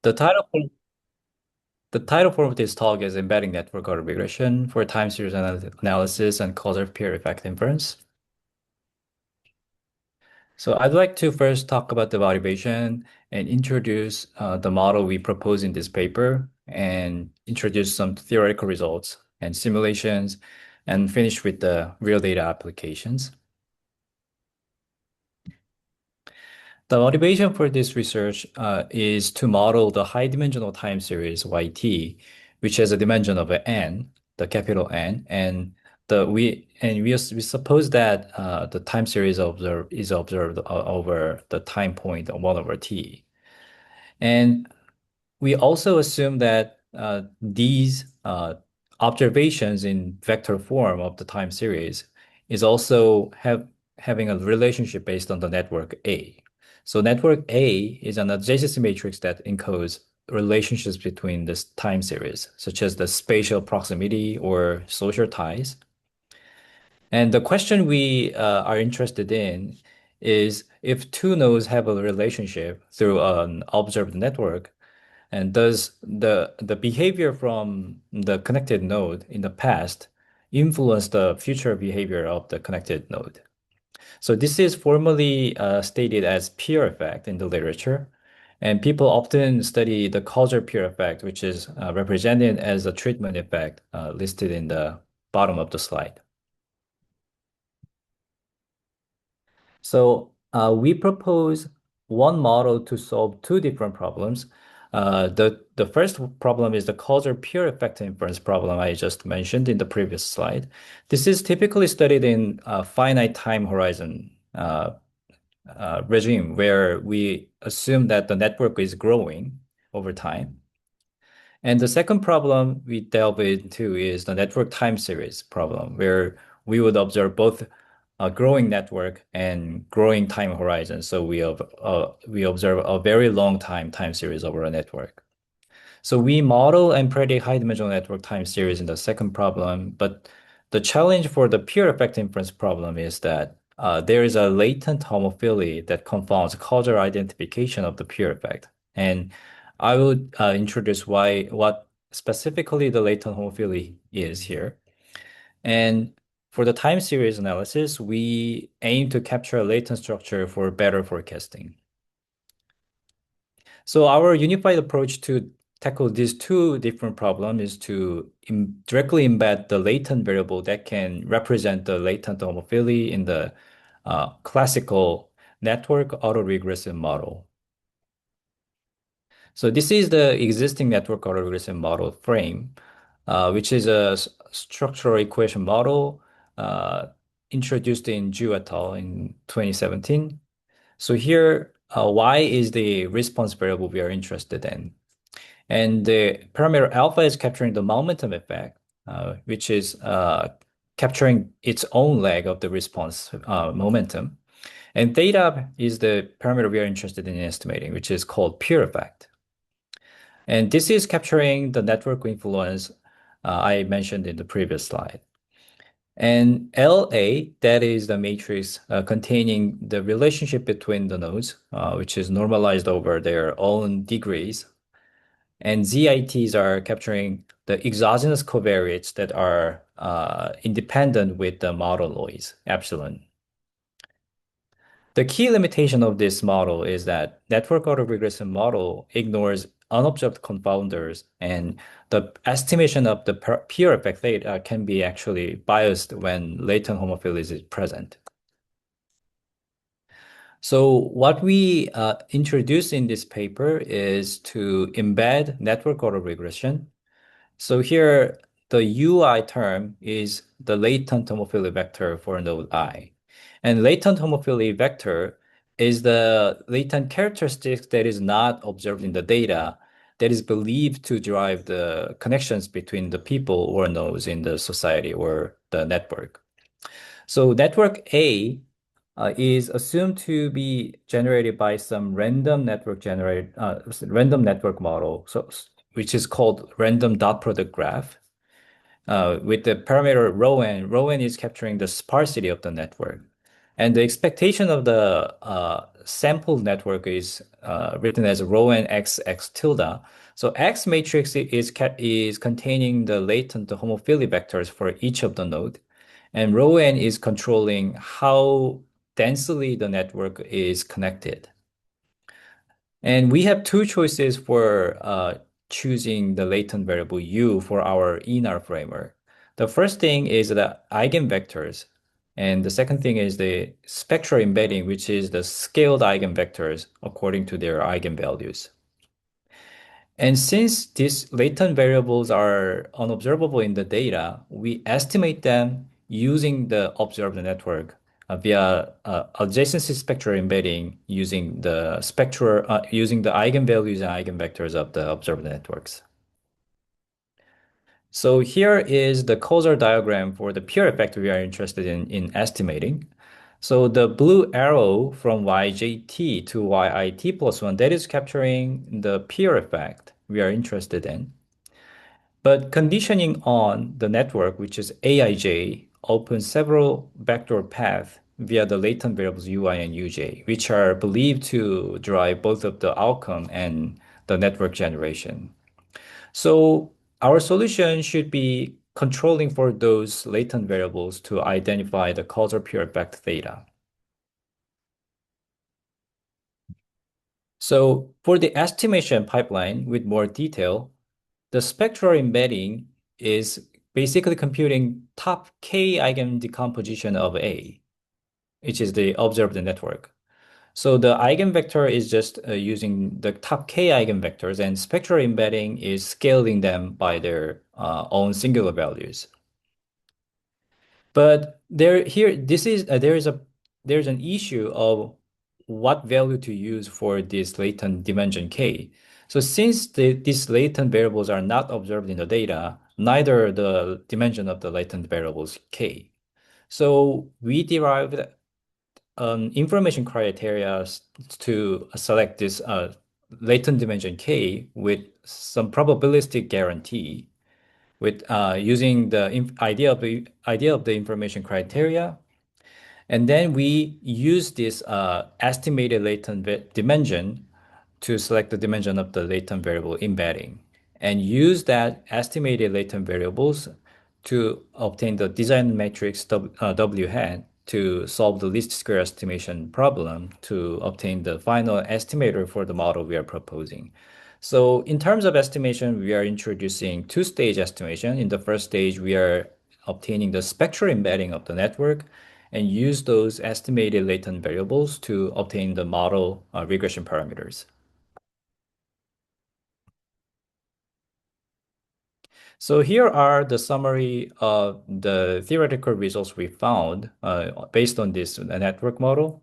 The title for the title for this talk is Embedding Network Autoregression for Time Series Analysis and Causal Peer Effect Inference. So I'd like to first talk about the motivation and introduce the model we propose in this paper and introduce some theoretical results and simulations and finish with the real data applications. The motivation for this research is to model the high-dimensional time series YT, which has a dimension of n, the capital N, and we suppose that the time series is observed over the time point 1 over t. And we also assume that these observations in vector form of the time series is also having a relationship based on the network A. So network A is an adjacency matrix that encodes relationships between this time series, such as the spatial proximity or social ties. And the question we are interested in is if two nodes have a relationship through an observed network, and does the behavior from the connected node in the past influence the future behavior of the connected node? So this is formally stated as peer effect in the literature. And people often study the causal peer effect, which is represented as a treatment effect listed in the bottom of the slide. So we propose one model to solve two different problems. The first problem is the causal peer effect inference problem I just mentioned in the previous slide. This is typically studied in a finite time horizon regime where we assume that the network is growing over time. And the second problem we delve into is the network time series problem, where we would observe both a growing network and growing time horizon. So we observe a very long time series over a network. So we model and predict high-dimensional network time series in the second problem, but the challenge for the pure effect inference problem is that there is a latent homophily that confounds causal identification of the pure effect. And I would introduce what specifically the latent homophily is here. And for the time series analysis, we aim to capture a latent structure for better forecasting. So our unified approach to tackle these two different problems is to directly embed the latent variable that can represent the latent homophily in the classical network autoregressive model. So this is the existing network autoregression model frame, which is a structural equation model uh, introduced in Zhu et al. In 2017. So here, y is the response variable we are interested in. And the parameter alpha is capturing the momentum effect, which is capturing its own leg of the response momentum. And theta is the parameter we are interested in estimating, which is called peer effect. And this is capturing the network influence I mentioned in the previous slide. And LA, that is the matrix containing the relationship between the nodes, which is normalized over their own degrees. And ZITs are capturing the exogenous covariates that are independent with the model noise, epsilon. The key limitation of this model is that network autoregression model ignores unobserved confounders, and the estimation of the peer effect theta can be actually biased when latent homophily is present. So what we introduce in this paper is to embed network autoregression. So here, the UI term is the latent homophily vector for node I. And latent homophily vector is the latent characteristic that is not observed in the data that is believed to drive the connections between the people or nodes in the society or the network. So network A is assumed to be generated by some random network model, which is called random dot product graph, with the parameter rho n. Rho n is capturing the sparsity of the network. And the expectation of the sample network is written as rho n x x tilde. So X matrix is containing the latent homophily vectors for each of the node, and rho n is controlling how densely the network is connected. And we have two choices for choosing the latent variable u for our inner framework. The first thing is the eigenvectors, and the second thing is the spectral embedding, which is the scaled eigenvectors according to their eigenvalues. And since these latent variables are unobservable in the data, we estimate them using the observed network via adjacency spectral embedding using the eigenvalues and eigenvectors of the observed networks. So here is the causal diagram for the pure effect we are interested in estimating. So the blue arrow from yjt to yit plus 1, that is capturing the pure effect we are interested in. But conditioning on the network, which is aij, opens several backdoor paths via the latent variables ui and uj, which are believed to drive both of the outcome and the network generation. So our solution should be controlling for those latent variables to identify the causal pure effect theta. So for the estimation pipeline with more detail, the spectral embedding is basically computing top k eigen decomposition of A, which is the observed network. So the eigenvector is just using the top k eigenvectors, and spectral embedding is scaling them by their own singular values. But there's an issue of what value to use for this latent dimension k. So since these latent variables are not observed in the data, neither the dimension of the latent variables k. So we derived information criteria to select this latent dimension k with some probabilistic guarantee with using the idea of the information criteria, and then we use this estimated latent dimension to select the dimension of the latent variable embedding, and use that estimated latent variables to obtain the design matrix W hat to solve the least square estimation problem to obtain the final estimator for the model we are proposing. So in terms of estimation, we are introducing two-stage estimation. In the first stage, we are obtaining the spectral embedding of the network and use those estimated latent variables to obtain the model regression parameters. So here are the summary of the theoretical results we found based on this network model.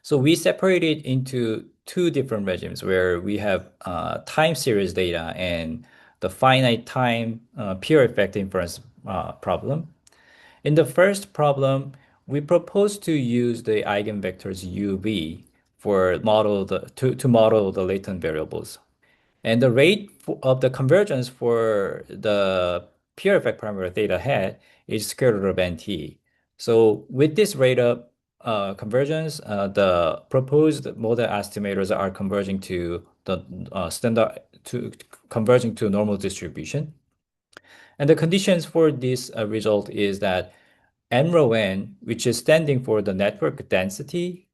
So we separated into two different regimes where we have time series data and the finite time pure effect inference problem. In the first problem, we propose to use the eigenvectors UV to model the latent variables. And the rate of the convergence for the pure effect parameter theta hat is square root of NT. So with this rate of convergence, the proposed model estimators are converging to normal distribution. And the conditions for this result is that n rho n, which is standing for the network density,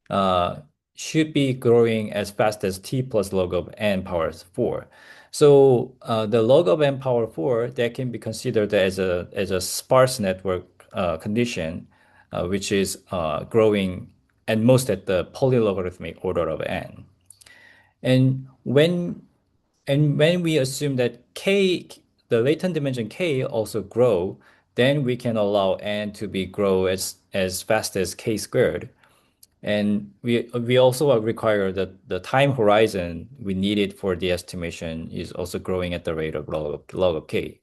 uh, should be growing as fast as t plus log of n power 4. So the log of n power 4 that can be considered as a sparse network condition, which is growing at most at the polylogarithmic order of n. And when we assume that the latent dimension k also grow, then we can allow n to be grow as fast as k squared. And we also require that the time horizon we needed for the estimation is also growing at the rate of log of k.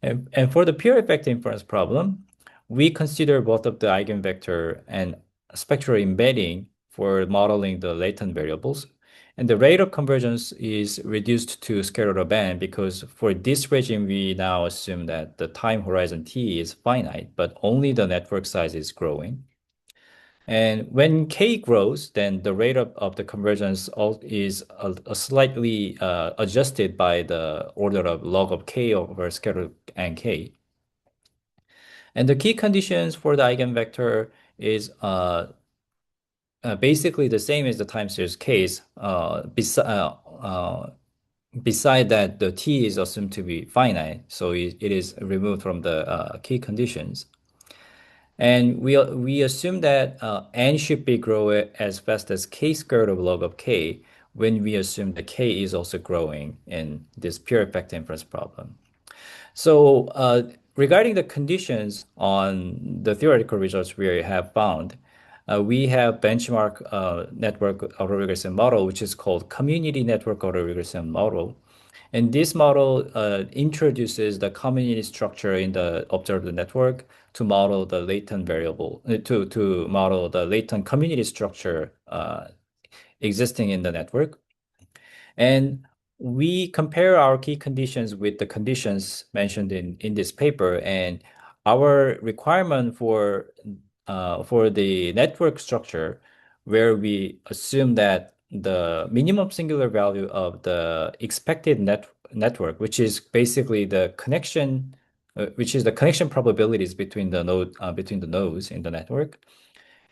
And for the pure effect inference problem, we consider both of the eigenvector and spectral embedding for modeling the latent variables. And the rate of convergence is reduced to square root of n because for this regime, we now assume that the time horizon t is finite, but only the network size is growing. And when k grows, then the rate of the convergence is a slightly adjusted by the order of log of k over square root n k. And the key conditions for the eigenvector is basically the same as the time series case. Beside that, the t is assumed to be finite, so it is removed from the key conditions. And we assume that n should be growing as fast as k squared of log of k when we assume that k is also growing in this pure effect inference problem. So regarding the conditions on the theoretical results we have found, we have benchmark network autoregression model, which is called community network autoregression model. And this model introduces the community structure in the observed network to model the latent variable, to model the latent community structure existing in the network. And we compare our key conditions with the conditions mentioned in this paper. And our requirement for the network structure, where we assume that the minimum singular value of the expected network, which is basically the connection, which is the connection probabilities between the nodes in the network,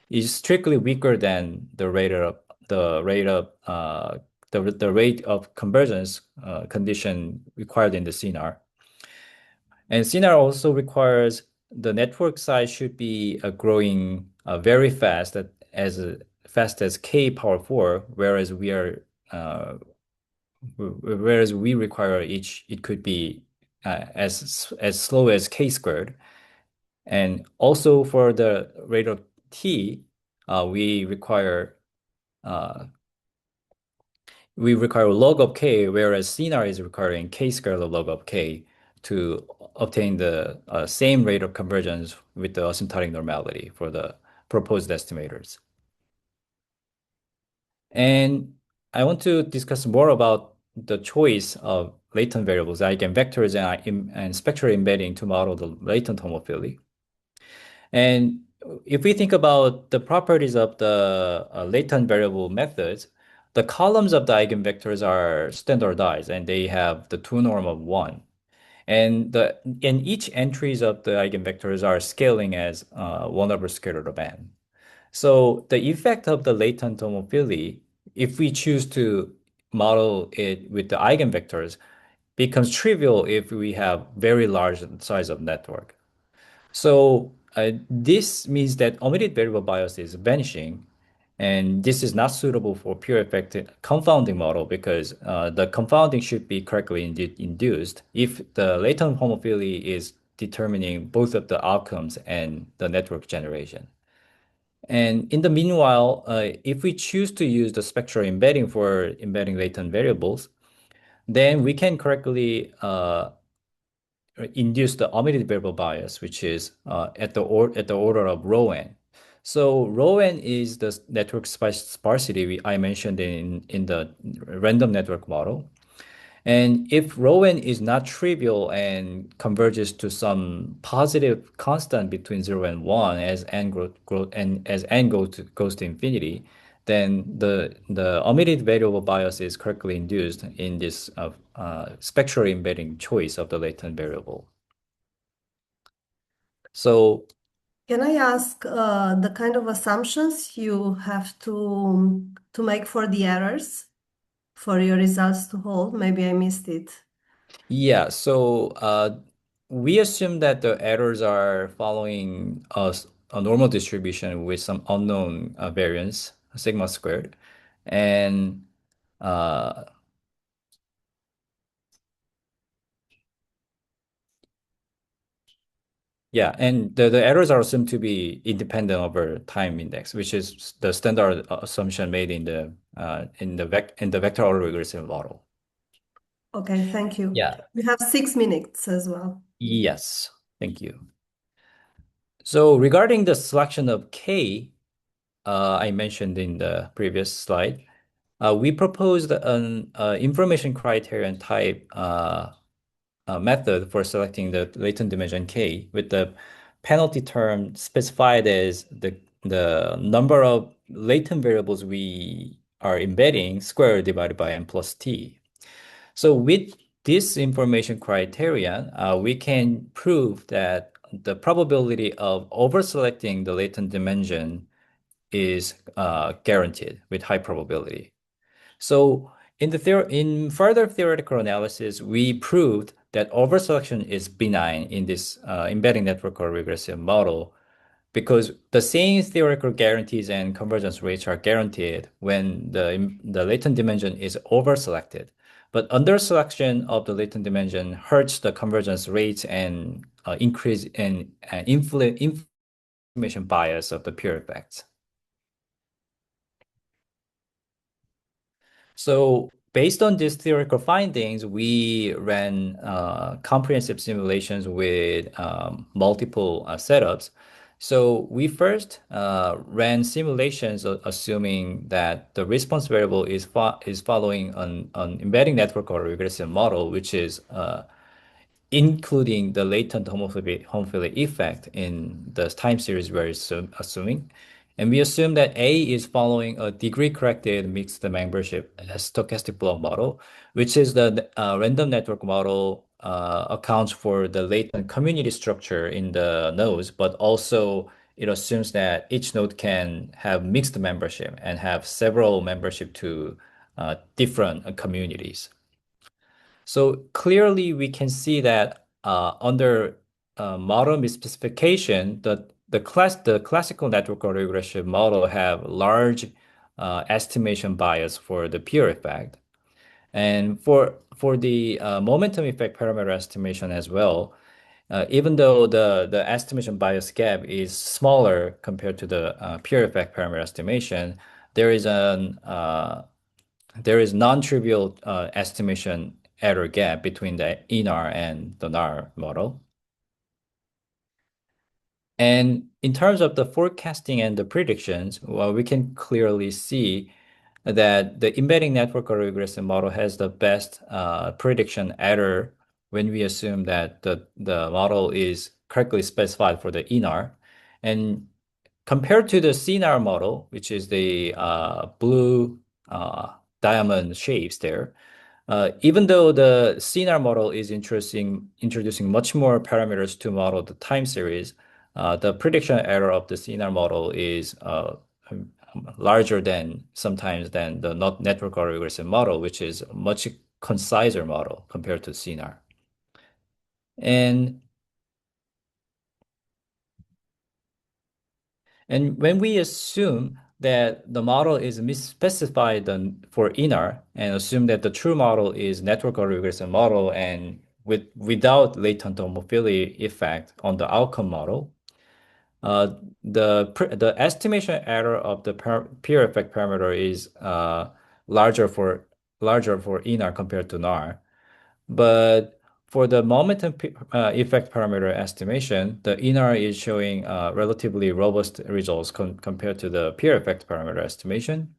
is strictly weaker than the rate of convergence condition required in the CNR. And CNR also requires the network size should be growing very fast, fast as k power 4, whereas we require it could be as slow as k squared. And also for the rate of t, we require uh, log of k, whereas CNR is requiring k squared log of k to obtain the same rate of convergence with the asymptotic normality for the proposed estimators. And I want to discuss more about the choice of latent variables, eigenvectors, and spectral embedding to model the latent homophily. And if we think about the properties of the latent variable methods, the columns of the eigenvectors are standardized and they have the two norm of one. And each entries of the eigenvectors are scaling as 1 over square root of n. So the effect of the latent homophily, if we choose to model it with the eigenvectors, becomes trivial if we have very large size of network. So this means that omitted variable bias is vanishing, and this is not suitable for pure effect confounding model because the confounding should be correctly induced if the latent homophily is determining both of the outcomes and the network generation. And in the meanwhile, if we choose to use the spectral embedding for embedding latent variables, then we can correctly induce the omitted variable bias, which is at the order of rho n. So rho n is the network sparsity I mentioned in the random network model. And if rho n is not trivial and converges to some positive constant between 0 and 1 as goes to infinity, then the omitted variable bias is correctly induced in this spectral embedding choice of the latent variable. So Can I ask the kind of assumptions you have to make for the errors for your results to hold? Maybe I missed it. yeah, so we assume that the errors are following a normal distribution with some unknown variance, sigma squared. And uh, yeah, and the errors are assumed to be independent over time index, which is the standard assumption made in the vector autoregressive model. Okay, thank you. Yeah. We have 6 minutes as well. Yes. Thank you. So regarding the selection of K, I mentioned in the previous slide, we proposed an information criterion type method for selecting the latent dimension K with the penalty term specified as the number of latent variables we are embedding squared divided by n plus t. So with this information criterion, we can prove that the probability of overselecting the latent dimension is guaranteed with high probability. So in further theoretical analysis, we proved that overselection is benign in this embedding network or regressive model because the same theoretical guarantees and convergence rates are guaranteed when the latent dimension is overselected. But underselection of the latent dimension hurts the convergence rates and increase in information bias of the pure effects. So based on these theoretical findings, we ran comprehensive simulations with multiple setups. So we first ran simulations assuming that the response variable is following an embedding network or regressive model, which is including the latent homophily effect in the time series we're assuming. And we assume that A is following a degree-corrected mixed membership stochastic block model, which is the random network model accounts for the latent community structure in the nodes, but also it assumes that each node can have mixed membership and have several membership to different communities. So clearly, we can see that under model misspecification, the classical network or regression model have large estimation bias for the pure effect, and for the momentum effect parameter estimation as well. Even though the estimation bias gap is smaller compared to the pure effect parameter estimation, there is an there is non-trivial estimation error gap between the INR and the NAR model. And in terms of the forecasting and the predictions, well, we can clearly see that the embedding network or regression model has the best prediction error when we assume that the model is correctly specified for the INR. And compared to the CNR model, which is the blue diamond shapes there, even though the CNR model is introducing much more parameters to model the time series, the prediction error of the CNR model is larger than sometimes than the not network or regression model, which is a much conciser model compared to CNR. And And when we assume that the model is misspecified for INR and assume that the true model is network or regression model and without latent homophily effect on the outcome model, the estimation error of the pure effect parameter is larger for INR compared to NAR. But for the momentum effect parameter estimation, the INR is showing relatively robust results compared to the peer effect parameter estimation.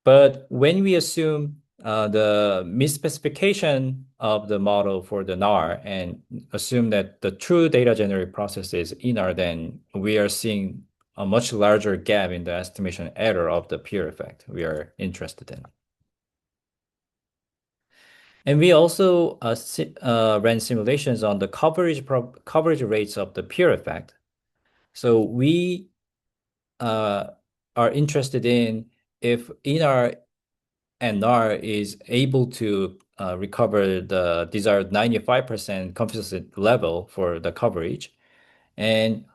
But when we assume the misspecification of the model for the NAR and assume that the true data generated process is INR, then we are seeing a much larger gap in the estimation error of the peer effect we are interested in. And we also ran simulations on the coverage rates of the peer effect. So we are interested in if INR and NAR is able to recover the desired 95% confidence level for the coverage. And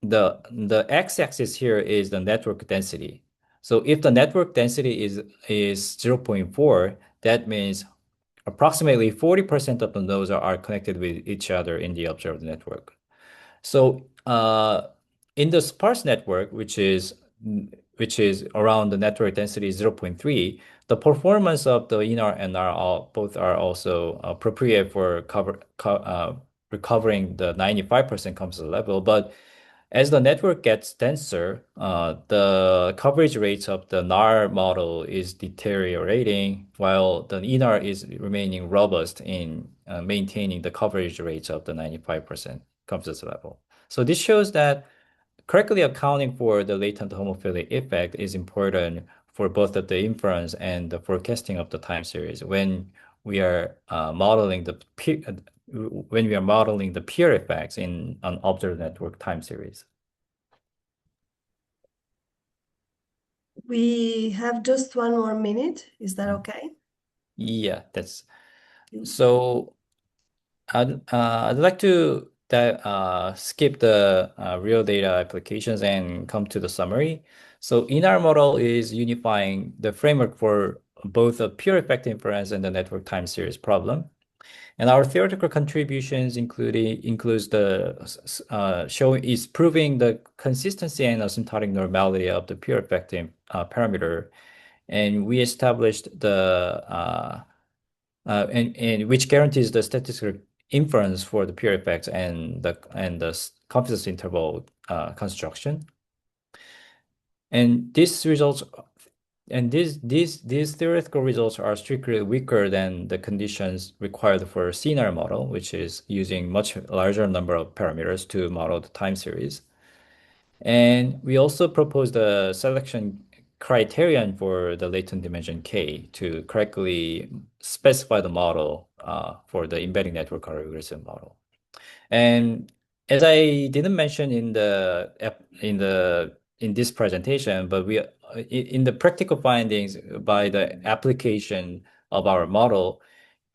the x-axis here is the network density. So if the network density is 0.4, that means approximately 40% of the nodes are connected with each other in the observed network. So in the sparse network, which is around the network density 0.3, the performance of the INR and NAR both are also appropriate for recovering the 95% confidence level. But as the network gets denser, the coverage rates of the NAR model is deteriorating, while the INR is remaining robust in maintaining the coverage rates of the 95% confidence level. So this shows that correctly accounting for the latent homophily effect is important for both the inference and the forecasting of the time series we are modeling when we are modeling the peer effects in an observed network time series. We have just 1 more minute. Is that okay? Yeah, that's so. I'd like to skip the real data applications and come to the summary. So in our model is unifying the framework for both a pure effect inference and the network time series problem. And our theoretical contributions includes the showing is proving the consistency and asymptotic normality of the pure effective parameter. And we established and which guarantees the statistical inference for the pure effects and the confidence interval construction. And these theoretical results are strictly weaker than the conditions required for a CNR model, which is using much larger number of parameters to model the time series. And we also proposed a selection criterion for the latent dimension K to correctly specify the model for the embedding network autoregression model. And as I didn't mention in this presentation, but in the practical findings by the application of our model,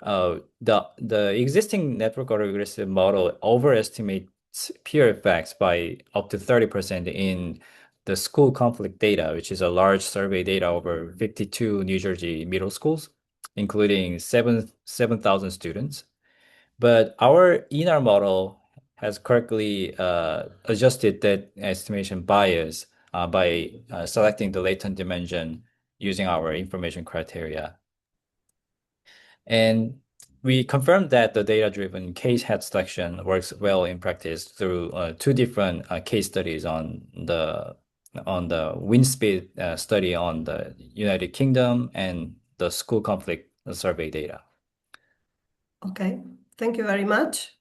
the existing network autoregressive model overestimates peer effects by up to 30% in the school conflict data, which is a large survey data over 52 New Jersey middle schools, including 7,000 students. But our INR model has correctly adjusted that estimation bias by selecting the latent dimension using our information criteria. And we confirmed that the data-driven case head selection works well in practice through two different case studies on the wind speed study on the United Kingdom and the school conflict survey data. Okay, thank you very much.